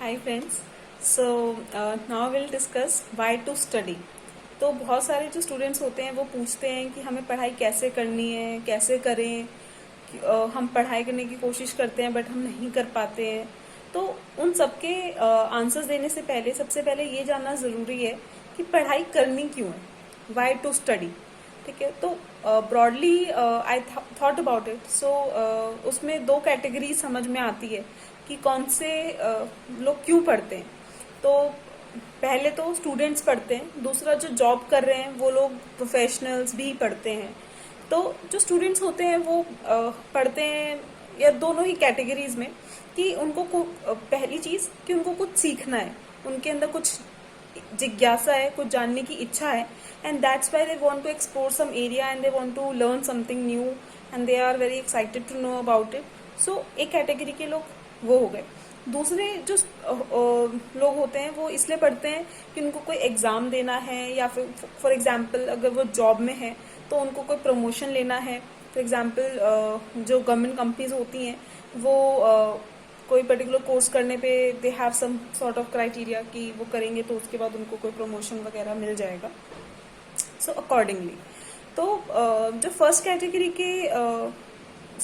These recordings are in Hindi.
Hi friends. So now will discuss why to study. तो बहुत सारे जो स्टूडेंट्स होते हैं वो पूछते हैं कि हमें पढ़ाई कैसे करनी है, कैसे करें। हम पढ़ाई करने की कोशिश करते हैं बट हम नहीं कर पाते हैं। तो उन सबके आंसर्स देने से पहले सबसे पहले ये जानना ज़रूरी है कि पढ़ाई करनी क्यों है, व्हाई टू स्टडी। ठीक है, तो broadly I thought about it. So उसमें दो कैटेगरी समझ में आती है कि कौन से लोग क्यों पढ़ते हैं। तो पहले तो स्टूडेंट्स पढ़ते हैं, दूसरा जो जॉब कर रहे हैं वो लोग प्रोफेशनल्स भी पढ़ते हैं। तो जो स्टूडेंट्स होते हैं वो पढ़ते हैं या दोनों ही कैटेगरीज में कि उनको पहली चीज़ कि उनको कुछ सीखना है, उनके अंदर कुछ जिज्ञासा है, कुछ जानने की इच्छा है, and that's why they want to explore some area and they want to learn something new and they are very excited to know about it. So एक कैटेगरी के लोग वो हो गए। दूसरे जो लोग होते हैं वो इसलिए पढ़ते हैं कि उनको कोई एग्ज़ाम देना है, या फिर फॉर एग्जांपल अगर वो जॉब में है तो उनको कोई प्रमोशन लेना है। फॉर एग्जांपल जो गवर्नमेंट कंपनीज होती हैं वो कोई पर्टिकुलर कोर्स करने पे they have some sort of criteria कि वो करेंगे तो उसके बाद उनको कोई प्रमोशन वगैरह मिल जाएगा। सो अकॉर्डिंगली तो जो फर्स्ट कैटेगरी के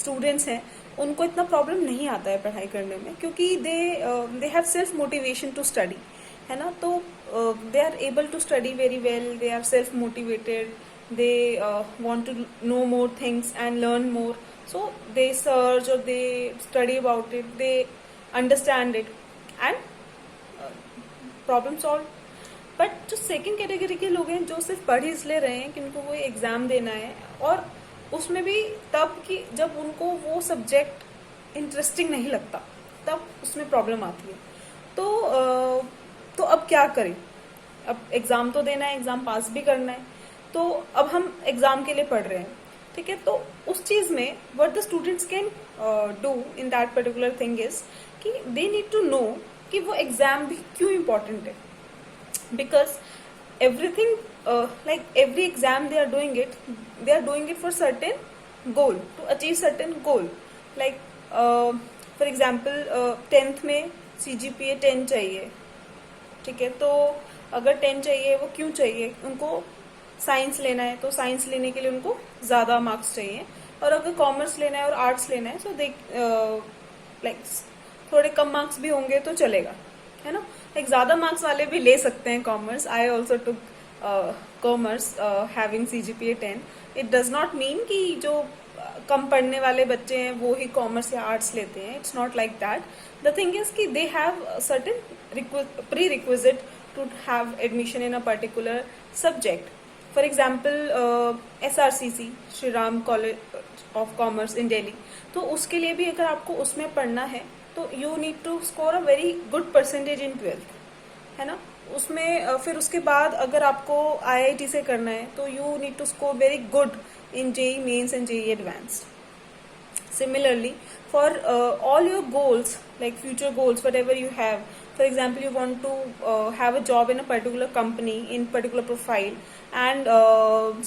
स्टूडेंट्स हैं उनको इतना प्रॉब्लम नहीं आता है पढ़ाई करने में, क्योंकि they have self motivation to study, है ना। तो they are able to study very well, they are self motivated, they want to know more things and learn more. So they search और they study about it, they understand it and problem solve. But जो सेकंड कैटेगरी के लोग हैं जो सिर्फ पढ़ ही इसलिए रहे हैं कि उनको कोई एग्जाम देना है, और उसमें भी तब कि जब उनको वो सब्जेक्ट इंटरेस्टिंग नहीं लगता, तब उसमें प्रॉब्लम आती है। तो अब क्या करें? अब एग्जाम तो देना है, एग्जाम पास भी करना है, तो अब हम एग्जाम के लिए पढ़ रहे हैं। ठीक है, तो उस चीज में what the students can do in that particular thing is कि दे नीड टू नो कि वो एग्जाम भी क्यों इम्पोर्टेंट है। because everything like every exam they are doing it for certain goal, to achieve certain goal, like for example 10th में CGPA 10 चाहिए। ठीक है, तो अगर 10 चाहिए वो क्यों चाहिए? उनको साइंस लेना है तो साइंस लेने के लिए उनको ज़्यादा मार्क्स चाहिए, और अगर कॉमर्स लेना है और आर्ट्स लेना है तो दे लाइक थोड़े कम मार्क्स भी होंगे तो चलेगा, है ना। एक ज़्यादा मार्क्स वाले भी ले सकते हैं commerce. I also took commerce having CGPA 10। It does not mean कि जो कम पढ़ने वाले बच्चे हैं वो ही कॉमर्स या आर्ट्स लेते हैं। It's not like that. The thing is कि they have certain prerequisite to have admission in a particular subject. For example SRCC, Shri Ram college of commerce in Delhi, तो उसके लिए भी अगर आपको उसमें पढ़ना है तो you need to score a very good percentage in 12th, है ना। उसमें फिर उसके बाद अगर आपको IIT से करना है तो you need to score very good in JEE mains and JEE advanced. Similarly, for all your goals, like future goals, whatever you have, for example, you want to have a job in a particular company in particular profile, and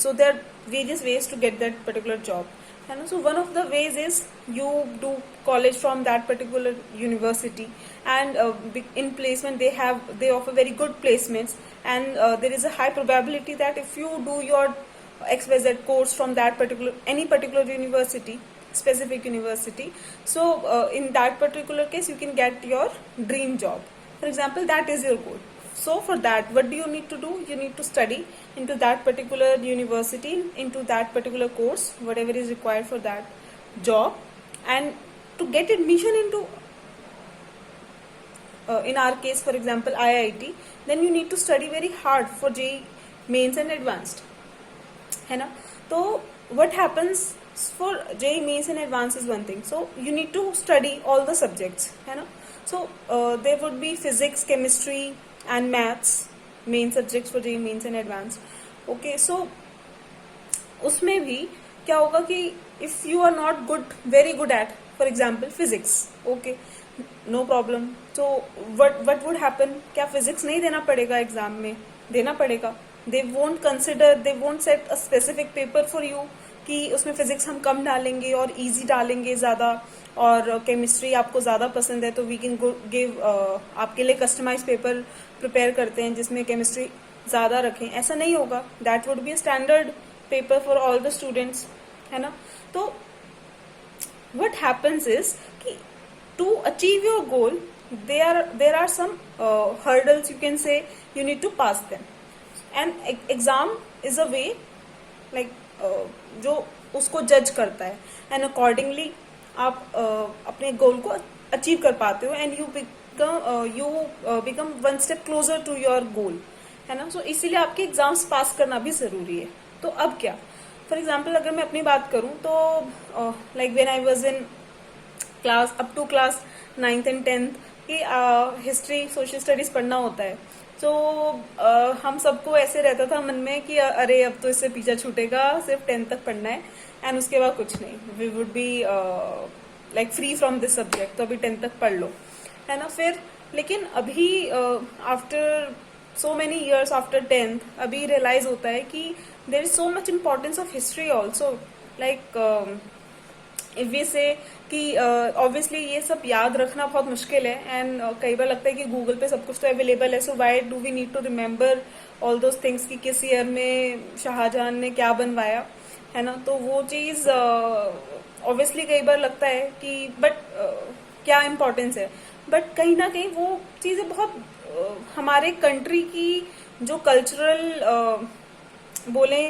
so there are various ways to get that particular job. And so one of the ways is you do college from that particular university, and in placement they offer very good placements, and there is a high probability that if you do your XYZ course from that any particular university, specific university, so in that particular case you can get your dream job. For example, that is your goal. So for that, what do you need to do? You need to study into that particular university, into that particular course, whatever is required for that job, and to get admission into in our case, for example, IIT, then you need to study very hard for JEE mains and advanced, है ना। तो what happens for JEE mains and advanced is one thing, so you need to study all the subjects, है ना। So there would be physics, chemistry and maths, main subjects for JEE mains and advanced. Okay, so उसमें भी क्या होगा कि if you are not very good at, for example, physics, okay, no problem, so what would happen? क्या physics नहीं देना पड़ेगा एग्जाम में? देना पड़ेगा। They won't set a specific paper for you कि उसमें फिजिक्स हम कम डालेंगे और इजी डालेंगे ज़्यादा, और केमिस्ट्री आपको ज़्यादा पसंद है तो वी कैन गिव आपके लिए कस्टमाइज पेपर प्रिपेयर करते हैं जिसमें केमिस्ट्री ज़्यादा रखें। ऐसा नहीं होगा, that would be a standard paper for all the students, है ना। तो what happens is कि to achieve your goal there are some hurdles, you can say, you need to pass them, and exam is a way like जो उसको जज करता है, एंड अकॉर्डिंगली आप अपने गोल को अचीव कर पाते हो, and you become one step closer to your goal, है ना। सो इसीलिए आपके एग्जाम्स पास करना भी जरूरी है। तो अब क्या, फॉर एग्जाम्पल अगर मैं अपनी बात करूं तो like when I was in class up to class 9th and 10th की हिस्ट्री सोशल स्टडीज पढ़ना होता है। तो हम सबको ऐसे रहता था मन में कि अरे अब तो इससे पीछा छूटेगा, सिर्फ 10th तक पढ़ना है एंड उसके बाद कुछ नहीं, we would be like free from this subject, तो अभी 10th तक पढ़ लो, है ना। फिर लेकिन अभी after so many years after 10th अभी रियलाइज होता है कि there is so much importance of history also, like if we say कि obviously ये सब याद रखना बहुत मुश्किल है, एंड कई बार लगता है कि गूगल पे सब कुछ तो अवेलेबल है, so why do we need to remember all those things कि किस ईयर में शाहजहां ने क्या बनवाया, है ना। तो वो चीज ऑब्वियसली कई बार लगता है कि बट क्या इम्पोर्टेंस है, बट कहीं ना कहीं वो चीजें बहुत हमारे कंट्री की जो कल्चरल बोले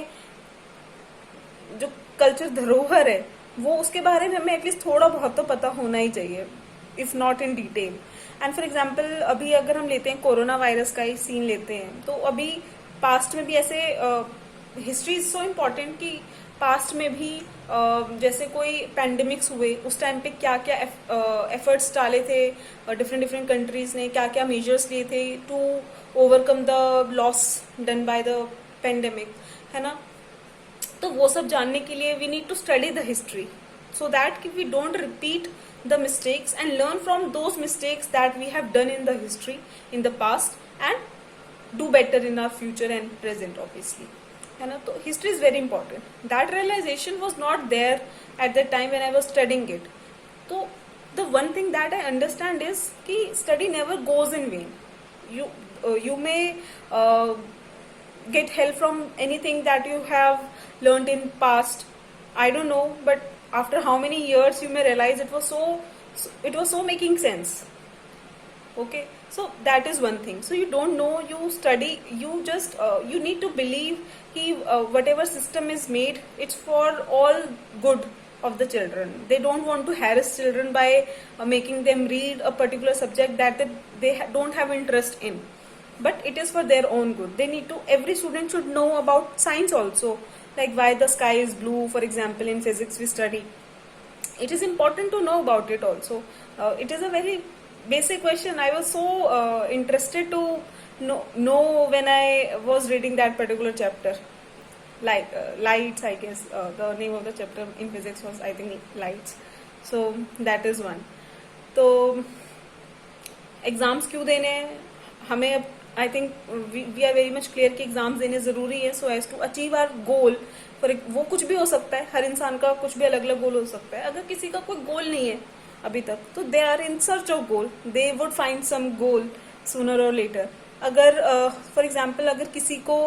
जो कल्चर धरोहर है वो, उसके बारे में हमें एटलीस्ट थोड़ा बहुत तो पता होना ही चाहिए, if not in detail. And for example अभी अगर हम लेते हैं कोरोना वायरस का ही सीन लेते हैं, तो अभी पास्ट में भी ऐसे हिस्ट्री इज सो इम्पोर्टेंट कि पास्ट में भी जैसे कोई पैंडेमिक्स हुए उस टाइम पे क्या क्या एफर्ट्स डाले थे डिफरेंट डिफरेंट कंट्रीज ने, क्या क्या मेजर्स लिए थे to overcome the loss done by the pandemic, है ना। तो वो सब जानने के लिए we need to study the history so that we don't repeat the mistakes and learn from those mistakes that we have done in the history in the past and do better in our future and present obviously, है ना। तो history is very important, that realisation was not there at the time when I was studying it. तो the one thing that I understand is कि study never goes in vain, you may get help from anything that you have learned in past, I don't know, but after how many years you may realize it was so making sense, okay. So that is one thing. So you don't know, you study, you just you need to believe कि whatever system is made, it's for all good of the children. They don't want to harass children by making them read a particular subject that they don't have interest in, but it is for their own good. They need to, every student should know about science also, like why the sky is blue, for example. In physics we study, it is important to know about it also. It is a very basic question. I was so interested to know when I was reading that particular chapter, like lights, I guess the name of the chapter in physics was, I think, lights. So that is one. तो एग्जाम्स क्यों देने हैं हमें, अब I think we are very much clear कि एग्जाम्स देने जरूरी है so as to achieve our goal. For वो कुछ भी हो सकता है, हर इंसान का कुछ भी अलग अलग गोल हो सकता है। अगर किसी का कोई गोल नहीं है अभी तक, तो they are in search of goal, they would find some goal sooner और लेटर। अगर फॉर एग्जाम्पल अगर किसी को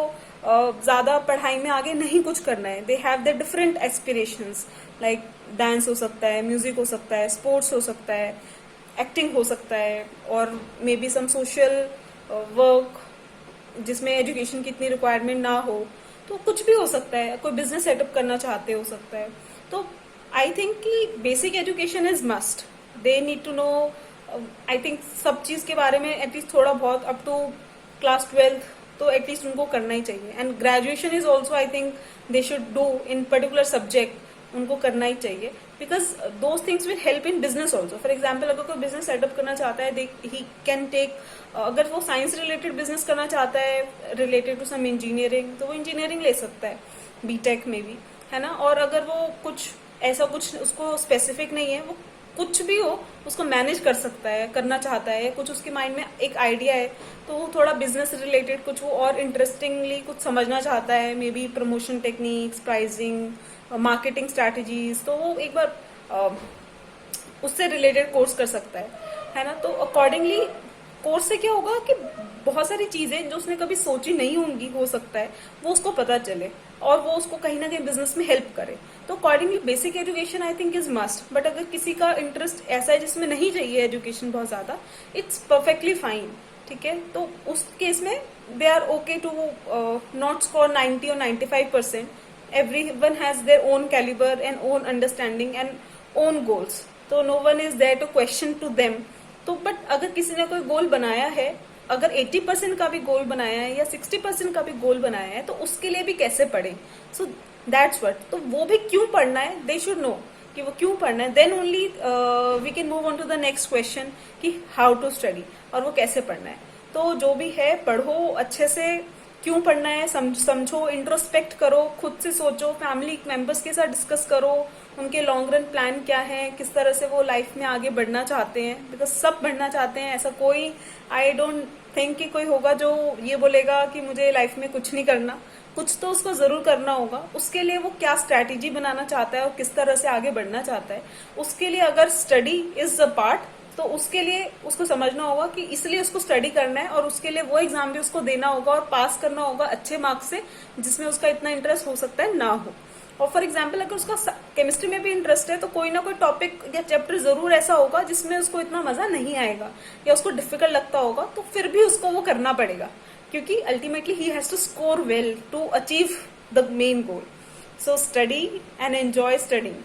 ज्यादा पढ़ाई में आगे नहीं कुछ करना है, they have the different aspirations, like dance हो सकता है, म्यूजिक हो सकता है, स्पोर्ट्स हो सकता है, एक्टिंग हो सकता है, और maybe some social work जिसमें एजुकेशन की इतनी रिक्वायरमेंट ना हो, तो कुछ भी हो सकता है। कोई बिजनेस सेटअप करना चाहते हो सकता है। तो आई थिंक कि basic education is must, they need to know, I think सब चीज के बारे में एटलीस्ट थोड़ा बहुत अप टू क्लास 12th तो एटलीस्ट उनको करना ही चाहिए। And graduation is also, I think they should do in particular subject, उनको करना ही चाहिए, because those things will help in business also. For example अगर कोई बिजनेस सेटअप करना चाहता है, ही कैन टेक, अगर वो साइंस रिलेटेड बिजनेस करना चाहता है रिलेटेड टू सम इंजीनियरिंग, तो वो इंजीनियरिंग ले सकता है, बीटेक में भी, है ना। और अगर वो कुछ ऐसा कुछ उसको स्पेसिफिक नहीं है, वो कुछ भी हो उसको मैनेज कर सकता है, करना चाहता है, कुछ उसके माइंड में एक आइडिया है, तो वो थोड़ा बिजनेस रिलेटेड कुछ वो और इंटरेस्टिंगली कुछ समझना चाहता है, may be promotion techniques, pricing, marketing strategies, तो वो एक बार उससे रिलेटेड कोर्स कर सकता है ना। तो अकॉर्डिंगली कोर्स से क्या होगा कि बहुत सारी चीजें जो उसने कभी सोची नहीं होंगी, हो सकता है वो उसको पता चले और वो उसको कहीं ना कहीं बिजनेस में हेल्प करे। तो accordingly basic education I think is must, but अगर किसी का इंटरेस्ट ऐसा है जिसमें नहीं चाहिए एजुकेशन बहुत ज्यादा, इट्स परफेक्टली फाइन, ठीक है। तो उस केस में they are okay to not score 90 और 95%। everyone has their own caliber and own understanding and own goals, तो no one is there to question to them। तो बट अगर किसी ने कोई गोल बनाया है, अगर 80% का भी गोल बनाया है या 60% का भी गोल बनाया है, तो उसके लिए भी कैसे पढ़े। सो दैट्स व्हाट, तो वो भी क्यों पढ़ना है, दे शुड नो कि वो क्यों पढ़ना है। Then only we can move on to the next question कि हाउ टू स्टडी, और वो कैसे पढ़ना है। तो जो भी है पढ़ो अच्छे से, क्यों पढ़ना है समझो, इंट्रोस्पेक्ट करो, खुद से सोचो, फैमिली मेंबर्स के साथ डिस्कस करो उनके लॉन्ग रन प्लान क्या है, किस तरह से वो लाइफ में आगे बढ़ना चाहते हैं, बिकॉज सब बढ़ना चाहते हैं। ऐसा कोई आई डोंट थिंक कि कोई होगा जो ये बोलेगा कि मुझे लाइफ में कुछ नहीं करना, कुछ तो उसको जरूर करना होगा। उसके लिए वो क्या स्ट्रैटेजी बनाना चाहता है और किस तरह से आगे बढ़ना चाहता है, उसके लिए अगर स्टडी इज अ पार्ट, तो उसके लिए उसको समझना होगा कि इसलिए उसको स्टडी करना है और उसके लिए वो एग्जाम भी उसको देना होगा और पास करना होगा अच्छे मार्क्स से, जिसमें उसका इतना इंटरेस्ट हो सकता है ना हो। और फॉर एग्जाम्पल अगर उसका केमिस्ट्री में भी इंटरेस्ट है, तो कोई ना कोई टॉपिक या चैप्टर जरूर ऐसा होगा जिसमें उसको इतना मजा नहीं आएगा या उसको डिफिकल्ट लगता होगा, तो फिर भी उसको वो करना पड़ेगा, क्योंकि ultimately he has to score well to achieve the main goal. So study and enjoy studying.